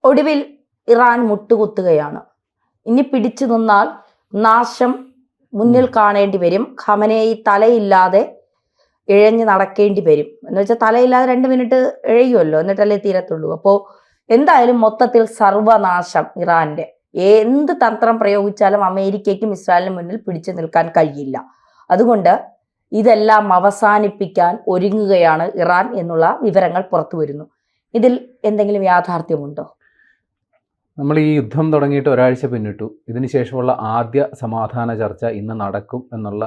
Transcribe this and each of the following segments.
ഒടുവിൽ ഇറാൻ മുട്ടുകുത്തുകയാണ്. ഇനി പിടിച്ചു നിന്നാൽ നാശം മുന്നിൽ കാണേണ്ടി വരും. ഖമനേയി തലയില്ലാതെ ഇഴഞ്ഞു നടക്കേണ്ടി വരും. എന്ന് വെച്ചാൽ തലയില്ലാതെ 2 മിനിറ്റ് ഇഴയുമല്ലോ, എന്നിട്ടല്ലേ തീരത്തുള്ളൂ. അപ്പോൾ എന്തായാലും മൊത്തത്തിൽ സർവനാശം ഇറാന്റെ. എന്ത് തന്ത്രം പ്രയോഗിച്ചാലും അമേരിക്കയ്ക്കും ഇസ്രായേലിനും മുന്നിൽ പിടിച്ചു നിൽക്കാൻ കഴിയില്ല. അതുകൊണ്ട് ഇതെല്ലാം അവസാനിപ്പിക്കാൻ ഒരുങ്ങുകയാണ് ഇറാൻ എന്നുള്ള വിവരങ്ങൾ പുറത്തു വരുന്നു. ഇതിൽ എന്തെങ്കിലും യാഥാർത്ഥ്യമുണ്ടോ? നമ്മൾ ഈ യുദ്ധം തുടങ്ങിയിട്ട് ഒരാഴ്ച പിന്നിട്ടു. ഇതിനുശേഷമുള്ള ആദ്യ സമാധാന ചർച്ച ഇന്ന് നടക്കും എന്നുള്ള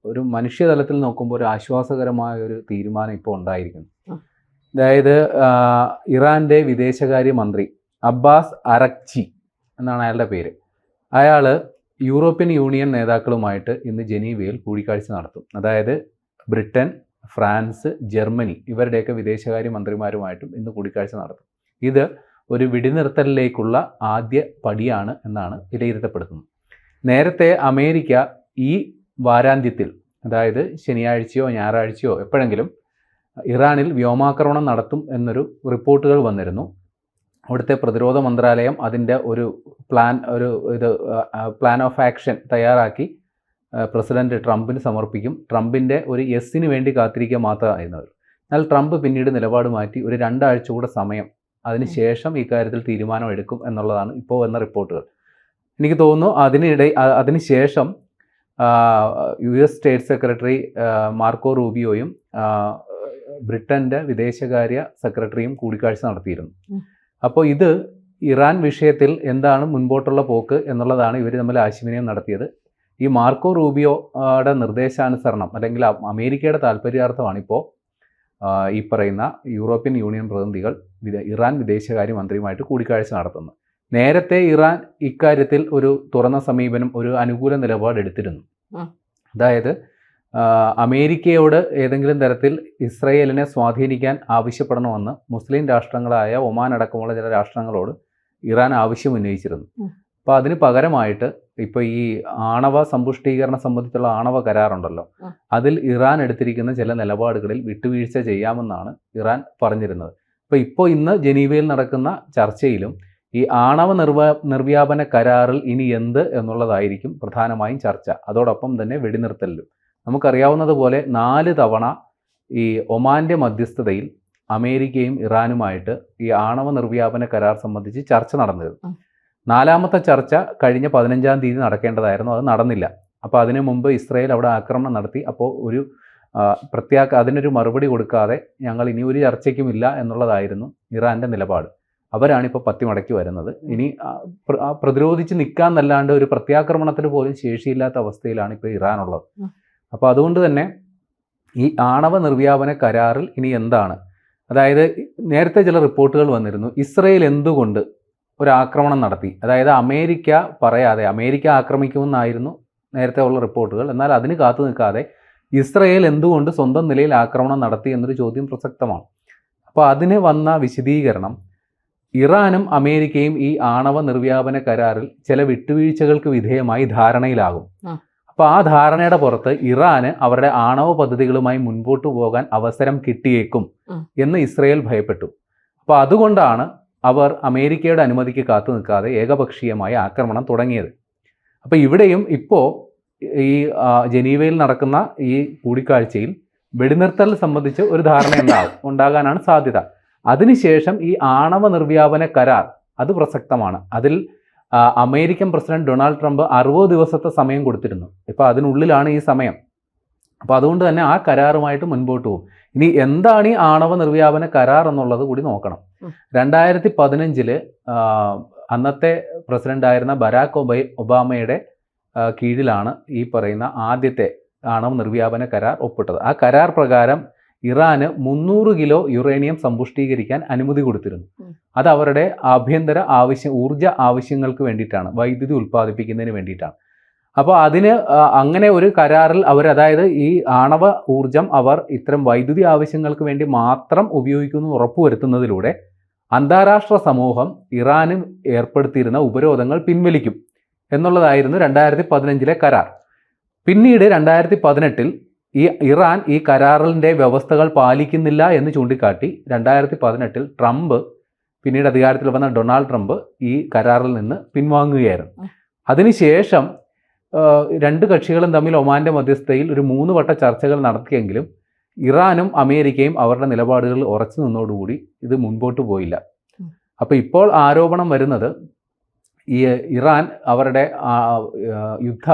ഒരു മനുഷ്യതലത്തിൽ നോക്കുമ്പോൾ ഒരു ആശ്വാസകരമായ ഒരു തീരുമാനം ഇപ്പോൾ ഉണ്ടായിരിക്കുന്നു. അതായത് ഇറാൻ്റെ വിദേശകാര്യ മന്ത്രി അബ്ബാസ് അറക്ചി എന്നാണ് അയാളുടെ പേര്. അയാൾ യൂറോപ്യൻ യൂണിയൻ നേതാക്കളുമായിട്ട് ഇന്ന് ജനീവയിൽ കൂടിക്കാഴ്ച നടത്തും. അതായത് ബ്രിട്ടൻ, ഫ്രാൻസ്, ജർമ്മനി ഇവരുടെയൊക്കെ വിദേശകാര്യ മന്ത്രിമാരുമായിട്ടും ഇന്ന് കൂടിക്കാഴ്ച നടത്തും. ഇത് ഒരു വെടിനിർത്തലിലേക്കുള്ള ആദ്യ പടിയാണ് എന്നാണ് വിലയിരുത്തപ്പെടുന്നത്. നേരത്തെ അമേരിക്ക ഈ വാരാന്ത്യത്തിൽ, അതായത് ശനിയാഴ്ചയോ ഞായറാഴ്ചയോ എപ്പോഴെങ്കിലും ഇറാനിൽ വ്യോമാക്രമണം നടത്തും എന്നൊരു റിപ്പോർട്ടുകൾ വന്നിരുന്നു. അവിടുത്തെ പ്രതിരോധ മന്ത്രാലയം അതിൻ്റെ ഒരു പ്ലാൻ ഓഫ് ആക്ഷൻ തയ്യാറാക്കി പ്രസിഡന്റ് ട്രംപിന് സമർപ്പിക്കും. ട്രംപിൻ്റെ ഒരു യെസ്സിന് വേണ്ടി കാത്തിരിക്കുക മാത്രമായിരുന്നു. എന്നാൽ ട്രംപ് പിന്നീട് നിലപാട് മാറ്റി ഒരു 2 ആഴ്ച കൂടെ സമയം അതിനുശേഷം ഇക്കാര്യത്തിൽ തീരുമാനം എടുക്കും എന്നുള്ളതാണ് ഇപ്പോൾ വന്ന റിപ്പോർട്ടുകൾ. എനിക്ക് തോന്നുന്നു അതിനുശേഷം US സ്റ്റേറ്റ് സെക്രട്ടറി മാർക്കോ റൂബിയോയും ബ്രിട്ടൻ്റെ വിദേശകാര്യ സെക്രട്ടറിയും കൂടിക്കാഴ്ച നടത്തിയിരുന്നു. അപ്പോൾ ഇത് ഇറാൻ വിഷയത്തിൽ എന്താണ് മുൻപോട്ടുള്ള പോക്ക് എന്നുള്ളതാണ് ഇവർ തമ്മിൽ ആശയവിനിമയം നടത്തിയത്. ഈ മാർക്കോ റൂബിയോയുടെ നിർദ്ദേശാനുസരണം അല്ലെങ്കിൽ അമേരിക്കയുടെ താല്പര്യാർത്ഥമാണ് ഇപ്പോൾ ഈ പറയുന്ന യൂറോപ്യൻ യൂണിയൻ പ്രതിനിധികൾ ഇറാൻ വിദേശകാര്യ മന്ത്രിയുമായിട്ട് കൂടിക്കാഴ്ച നടത്തുന്നത്. നേരത്തെ ഇറാൻ ഇക്കാര്യത്തിൽ ഒരു തുറന്ന സമീപനം, ഒരു അനുകൂല നിലപാട് എടുത്തിരുന്നു. അതായത് അമേരിക്കയോട് ഏതെങ്കിലും തരത്തിൽ ഇസ്രയേലിനെ സ്വാധീനിക്കാൻ ആവശ്യപ്പെടണമെന്ന് മുസ്ലിം രാഷ്ട്രങ്ങളായ ഒമാൻ അടക്കമുള്ള ചില രാഷ്ട്രങ്ങളോട് ഇറാൻ ആവശ്യം ഉന്നയിച്ചിരുന്നു. അപ്പോൾ അതിന് പകരമായിട്ട് ഇപ്പോൾ ഈ ആണവ സമ്പുഷ്ടീകരണം സംബന്ധിച്ചുള്ള ആണവ കരാറുണ്ടല്ലോ, അതിൽ ഇറാൻ എടുത്തിരിക്കുന്ന ചില നിലപാടുകളിൽ വിട്ടുവീഴ്ച ചെയ്യാമെന്നാണ് ഇറാൻ പറഞ്ഞിരുന്നത്. ഇപ്പോൾ ഇന്ന് ജനീവയിൽ നടക്കുന്ന ചർച്ചയിലും ഈ ആണവ നിർവ്യാപന കരാറിൽ ഇനി എന്ത് എന്നുള്ളതായിരിക്കും പ്രധാനമായും ചർച്ച. അതോടൊപ്പം തന്നെ വെടിനിർത്തലിലും നമുക്കറിയാവുന്നതുപോലെ 4 തവണ ഈ ഒമാൻ്റെ മധ്യസ്ഥതയിൽ അമേരിക്കയും ഇറാനുമായിട്ട് ഈ ആണവ നിർവ്യാപന കരാർ സംബന്ധിച്ച് ചർച്ച നടന്നിരുന്നു. 4ാമത്തെ ചർച്ച കഴിഞ്ഞ 15-ാം തീയതി നടക്കേണ്ടതായിരുന്നു, അത് നടന്നില്ല. അപ്പോൾ അതിനു മുമ്പ് ഇസ്രായേൽ അവിടെ ആക്രമണം നടത്തി. അപ്പോൾ അതിനൊരു മറുപടി കൊടുക്കാതെ ഞങ്ങൾ ഇനി ഒരു ചർച്ചയ്ക്കുമില്ല എന്നുള്ളതായിരുന്നു ഇറാൻ്റെ നിലപാട്. അവരാണിപ്പോൾ പത്തിമടക്കി വരുന്നത്. ഇനി പ്രതിരോധിച്ച് നിൽക്കാന്നല്ലാണ്ട് ഒരു പ്രത്യാക്രമണത്തിന് പോലും ശേഷിയില്ലാത്ത അവസ്ഥയിലാണ് ഇപ്പോൾ ഇറാനുള്ളത്. അപ്പോൾ അതുകൊണ്ട് തന്നെ ഈ ആണവ നിർവ്യാപന കരാറിൽ ഇനി എന്താണ്, അതായത് നേരത്തെ ചില റിപ്പോർട്ടുകൾ വന്നിരുന്നു ഇസ്രയേൽ എന്തുകൊണ്ട് ഒരു ആക്രമണം നടത്തി, അതായത് അമേരിക്ക പറയാതെ അമേരിക്ക ആക്രമിക്കുമെന്നായിരുന്നു നേരത്തെ ഉള്ള റിപ്പോർട്ടുകൾ. എന്നാൽ അതിന് കാത്തു നിൽക്കാതെ ഇസ്രയേൽ എന്തുകൊണ്ട് സ്വന്തം നിലയിൽ ആക്രമണം നടത്തി എന്നൊരു ചോദ്യം പ്രസക്തമാണ്. അപ്പോൾ അതിന് വന്ന വിശദീകരണം ഇറാനും അമേരിക്കയും ഈ ആണവ നിർവ്യാപന കരാറിൽ ചില വിട്ടുവീഴ്ചകൾക്ക് വിധേയമായി ധാരണയിലാകും. അപ്പോൾ ആ ധാരണയുടെ പുറത്ത് ഇറാന് അവരുടെ ആണവ പദ്ധതികളുമായി മുൻപോട്ട് പോകാൻ അവസരം കിട്ടിയേക്കും എന്ന് ഇസ്രയേൽ ഭയപ്പെട്ടു. അപ്പോൾ അതുകൊണ്ടാണ് അവർ അമേരിക്കയുടെ അനുമതിക്ക് കാത്തു നിൽക്കാതെ ഏകപക്ഷീയമായ ആക്രമണം തുടങ്ങിയത്. അപ്പോൾ ഇവിടെയും ഇപ്പോൾ ഈ ജനീവയിൽ നടക്കുന്ന ഈ കൂടിക്കാഴ്ചയിൽ വെടിനിർത്തൽ സംബന്ധിച്ച് ഒരു ധാരണ ഉണ്ടാകാനാണ് സാധ്യത. അതിനുശേഷം ഈ ആണവ നിർവ്യാപന കരാർ അത് പ്രസക്തമാണ്. അതിൽ അമേരിക്കൻ പ്രസിഡന്റ് ഡൊണാൾഡ് ട്രംപ് 60 ദിവസത്തെ സമയം കൊടുത്തിരുന്നു. ഇപ്പോൾ അതിനുള്ളിലാണ് ഈ സമയം. അപ്പോൾ അതുകൊണ്ട് തന്നെ ആ കരാറുമായിട്ട് മുൻപോട്ട് പോകും. ഇനി എന്താണ് ഈ ആണവ നിർവ്യാപന കരാർ എന്നുള്ളത് കൂടി നോക്കണം. 2015 അന്നത്തെ പ്രസിഡന്റായിരുന്ന ബരാക് ഒബാമയുടെ കീഴിലാണ് ഈ പറയുന്ന ആദ്യത്തെ ആണവ നിർവ്യാപന കരാർ ഒപ്പിട്ടത്. ആ കരാർ പ്രകാരം ഇറാന് 300 കിലോ യുറേനിയം സമ്പുഷ്ടീകരിക്കാൻ അനുമതി കൊടുത്തിരുന്നു. അത് അവരുടെ ആഭ്യന്തര ഊർജ ആവശ്യങ്ങൾക്ക് വേണ്ടിയിട്ടാണ്, വൈദ്യുതി ഉൽപ്പാദിപ്പിക്കുന്നതിന് വേണ്ടിയിട്ടാണ്. അപ്പോൾ അങ്ങനെ ഒരു കരാറിൽ അതായത് ഈ ആണവ ഊർജം അവർ ഇത്തരം വൈദ്യുതി ആവശ്യങ്ങൾക്ക് വേണ്ടി മാത്രം ഉപയോഗിക്കുന്നു ഉറപ്പുവരുത്തുന്നതിലൂടെ അന്താരാഷ്ട്ര സമൂഹം ഇറാന് ഏർപ്പെടുത്തിയിരുന്ന ഉപരോധങ്ങൾ പിൻവലിക്കും എന്നുള്ളതായിരുന്നു 2015 കരാർ. പിന്നീട് 2018 ഇറാൻ ഈ കരാറിൻ്റെ വ്യവസ്ഥകൾ പാലിക്കുന്നില്ല എന്ന് ചൂണ്ടിക്കാട്ടി 2018 ട്രംപ് പിന്നീട് അധികാരത്തിൽ വന്ന ഡൊണാൾഡ് ട്രംപ് ഈ കരാറിൽ നിന്ന് പിൻവാങ്ങുകയായിരുന്നു. അതിനുശേഷം രണ്ട് കക്ഷികളും തമ്മിൽ ഒമാൻ്റെ മധ്യസ്ഥതയിൽ ഒരു 3 വട്ട ചർച്ചകൾ നടത്തിയെങ്കിലും ഇറാനും അമേരിക്കയും അവരുടെ നിലപാടുകളിൽ ഉറച്ചു നിന്നോടുകൂടി ഇത് മുൻപോട്ട് പോയില്ല. അപ്പോൾ ഇപ്പോൾ ആരോപണം വരുന്നത് ഈ ഇറാൻ അവരുടെ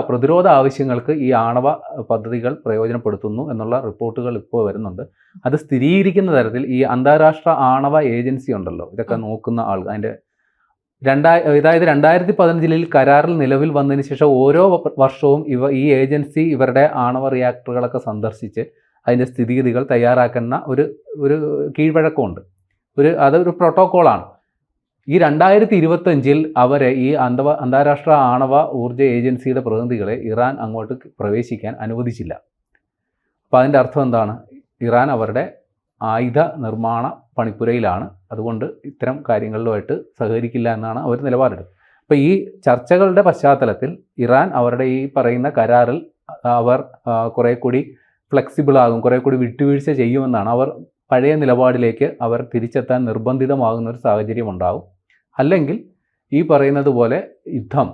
പ്രതിരോധ ആവശ്യങ്ങൾക്ക് ഈ ആണവ പദ്ധതികൾ പ്രയോജനപ്പെടുത്തുന്നു എന്നുള്ള റിപ്പോർട്ടുകൾ ഇപ്പോൾ വരുന്നുണ്ട്. അത് സ്ഥിരീകരിക്കുന്ന തരത്തിൽ ഈ അന്താരാഷ്ട്ര ആണവ ഏജൻസി ഉണ്ടല്ലോ, ഇതൊക്കെ നോക്കുന്ന ആൾ, അതിൻ്റെ അതായത് 2015 കരാറിൽ നിലവിൽ വന്നതിന് ശേഷം ഓരോ വർഷവും ഈ ഏജൻസി ഇവരുടെ ആണവ റിയാക്ടറുകളൊക്കെ സന്ദർശിച്ച് അതിൻ്റെ സ്ഥിതിഗതികൾ തയ്യാറാക്കുന്ന ഒരു കീഴ്വഴക്കമുണ്ട്. അതൊരു പ്രോട്ടോക്കോളാണ്. ഈ 2025 അവരെ ഈ അന്താരാഷ്ട്ര ആണവ ഊർജ്ജ ഏജൻസിയുടെ പ്രതിനിധികളെ ഇറാൻ അങ്ങോട്ട് പ്രവേശിക്കാൻ അനുവദിച്ചില്ല. അപ്പോൾ അതിൻ്റെ അർത്ഥം എന്താണ്? ഇറാൻ അവരുടെ ആയുധ നിർമ്മാണ പണിപ്പുരയിലാണ്, അതുകൊണ്ട് ഇത്തരം കാര്യങ്ങളിലുമായിട്ട് സഹകരിക്കില്ല എന്നാണ് അവർ നിലപാടെടുത്തത്. അപ്പോൾ ഈ ചർച്ചകളുടെ പശ്ചാത്തലത്തിൽ ഇറാൻ അവരുടെ ഈ പറയുന്ന കരാറിൽ അവർ കുറേ കൂടി ഫ്ലെക്സിബിളാകും, കുറേ കൂടി വിട്ടുവീഴ്ച ചെയ്യുമെന്നാണ്. അവർ പഴയ നിലപാടിലേക്ക് അവർ തിരിച്ചെത്താൻ നിർബന്ധിതമാകുന്ന ഒരു സാഹചര്യം ഉണ്ടാകും. അല്ലെങ്കിൽ ഈ പറയുന്നത് പോലെ യുദ്ധം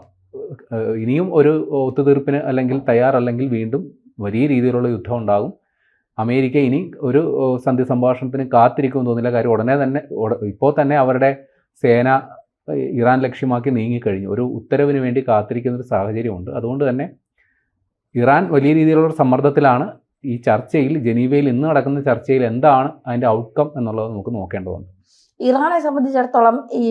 ഇനിയും ഒരു ഒത്തുതീർപ്പിന് അല്ലെങ്കിൽ തയ്യാറല്ലെങ്കിൽ വീണ്ടും വലിയ രീതിയിലുള്ള യുദ്ധം ഉണ്ടാകും. അമേരിക്ക ഇനി ഒരു സന്ധി സംഭാഷണത്തിന് കാത്തിരിക്കുമെന്ന് തോന്നില്ല. കാര്യം ഇപ്പോൾ തന്നെ അവരുടെ സേന ഇറാൻ ലക്ഷ്യമാക്കി നീങ്ങിക്കഴിഞ്ഞു. ഒരു ഉത്തരവിന് വേണ്ടി കാത്തിരിക്കുന്ന ഒരു സാഹചര്യമുണ്ട്. അതുകൊണ്ട് തന്നെ ഇറാൻ വലിയ രീതിയിലുള്ള സമ്മർദ്ദത്തിലാണ്. ഈ ചർച്ചയിൽ, ജനീവയിൽ ഇന്ന് നടക്കുന്ന ചർച്ചയിൽ എന്താണ് അതിൻ്റെ ഔട്ട്കം എന്നുള്ളത് നമുക്ക് നോക്കേണ്ടതുണ്ട്. ഇറാനെ സംബന്ധിച്ചിടത്തോളം ഈ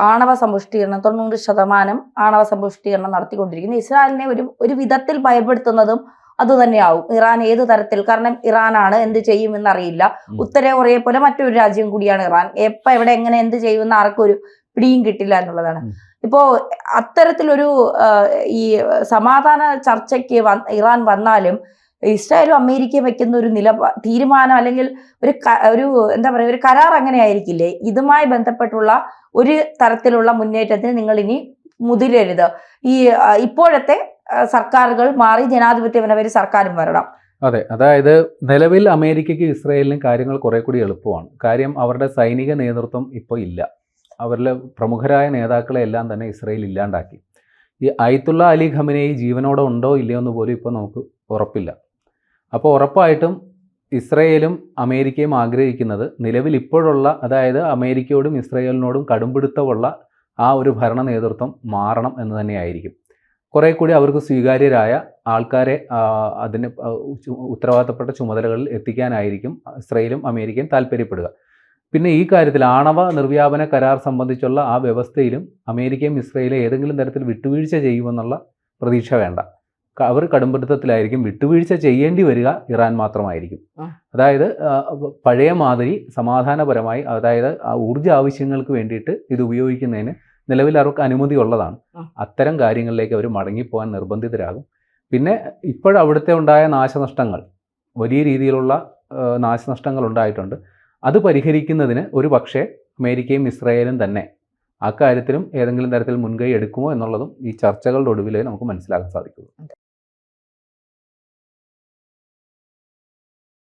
ആണവ സമ്പുഷ്ടീകരണം 90% ആണവ സമ്പുഷ്ടീകരണം നടത്തിക്കൊണ്ടിരിക്കുന്നു. ഇസ്രായേലിനെ ഒരു വിധത്തിൽ ഭയപ്പെടുത്തുന്നതും അതുതന്നെയാവും. ഇറാൻ ഏത് തരത്തിൽ, കാരണം ഇറാനാണ്, എന്ത് ചെയ്യുമെന്നറിയില്ല. ഉത്തര കൊറിയയെ പോലെ മറ്റൊരു രാജ്യം കൂടിയാണ് ഇറാൻ. എപ്പോൾ എവിടെ എങ്ങനെ എന്ത് ചെയ്യുമെന്ന് ആർക്കും ഒരു പിടിയും കിട്ടില്ല എന്നുള്ളതാണ്. ഇപ്പോൾ അത്തരത്തിലൊരു ഈ സമാധാന ചർച്ചയ്ക്ക് ഇറാൻ വന്നാലും ഇസ്രായേലും അമേരിക്കയും വെക്കുന്ന ഒരു തീരുമാനം അല്ലെങ്കിൽ ഒരു എന്താ പറയുക, ഒരു കരാർ അങ്ങനെ ആയിരിക്കില്ലേ? ഇതുമായി ബന്ധപ്പെട്ടുള്ള ഒരു തരത്തിലുള്ള മുന്നേറ്റത്തിന് നിങ്ങൾ ഇനി മുതിരരുത്. ഇപ്പോഴത്തെ സർക്കാരുകൾ മാറി ജനാധിപത്യപരമായ ഒരു സർക്കാരും വരണം. അതെ, അതായത് നിലവിൽ അമേരിക്കയ്ക്കും ഇസ്രായേലിനും കാര്യങ്ങൾ കുറെ കൂടി എളുപ്പമാണ്. കാര്യം അവരുടെ സൈനിക നേതൃത്വം ഇപ്പോൾ ഇല്ല. അവരിലെ പ്രമുഖരായ നേതാക്കളെ എല്ലാം തന്നെ ഇസ്രായേൽ ഇല്ലാണ്ടാക്കി. ഈ അയത്തുള്ള അലി ഖമനേയി ജീവനോടെ ഉണ്ടോ ഇല്ലയോ എന്ന് പോലും ഇപ്പോൾ നമുക്ക് ഉറപ്പില്ല. അപ്പോൾ ഉറപ്പായിട്ടും ഇസ്രായേലും അമേരിക്കയും ആഗ്രഹിക്കുന്നത് നിലവിൽ ഇപ്പോഴുള്ള, അതായത് അമേരിക്കയോടും ഇസ്രായേലിനോടും കടുംപിടുത്തമുള്ള ആ ഒരു ഭരണ നേതൃത്വം മാറണം എന്ന് തന്നെയായിരിക്കും. കുറേ കൂടി അവർക്ക് സ്വീകാര്യരായ ആൾക്കാരെ അതിന് ഉത്തരവാദിത്തപ്പെട്ട ചുമതലകളിൽ എത്തിക്കാനായിരിക്കും ഇസ്രായേലും അമേരിക്കയും താല്പര്യപ്പെടുക. പിന്നെ ഈ കാര്യത്തിൽ ആണവ നിർവ്യാപന കരാർ സംബന്ധിച്ചുള്ള ആ വ്യവസ്ഥയിലും അമേരിക്കയും ഇസ്രായേലും ഏതെങ്കിലും തരത്തിൽ വിട്ടുവീഴ്ച ചെയ്യുമെന്നുള്ള പ്രതീക്ഷ വേണ്ട. അവർ കടുംപിടുത്തത്തിലായിരിക്കും. വിട്ടുവീഴ്ച ചെയ്യേണ്ടി വരിക ഇറാൻ മാത്രമായിരിക്കും. അതായത് പഴയ മാതിരി സമാധാനപരമായി, അതായത് ഊർജ്ജ ആവശ്യങ്ങൾക്ക് വേണ്ടിയിട്ട് ഇത് ഉപയോഗിക്കുന്നതിന് നിലവിൽ അവർക്ക് അനുമതി ഉള്ളതാണ്. അത്തരം കാര്യങ്ങളിലേക്ക് അവർ മടങ്ങിപ്പോകാൻ നിർബന്ധിതരാകും. പിന്നെ ഇപ്പോഴവിടുത്തെ ഉണ്ടായ നാശനഷ്ടങ്ങൾ, വലിയ രീതിയിലുള്ള നാശനഷ്ടങ്ങൾ ഉണ്ടായിട്ടുണ്ട്. അത് പരിഹരിക്കുന്നതിന് ഒരു പക്ഷേ അമേരിക്കയും ഇസ്രായേലും തന്നെ അക്കാര്യത്തിലും ഏതെങ്കിലും തരത്തിൽ മുൻകൈ എടുക്കുമോ എന്നുള്ളതും ഈ ചർച്ചകളുടെ ഒടുവിലേ നമുക്ക് മനസ്സിലാക്കാൻ സാധിക്കും.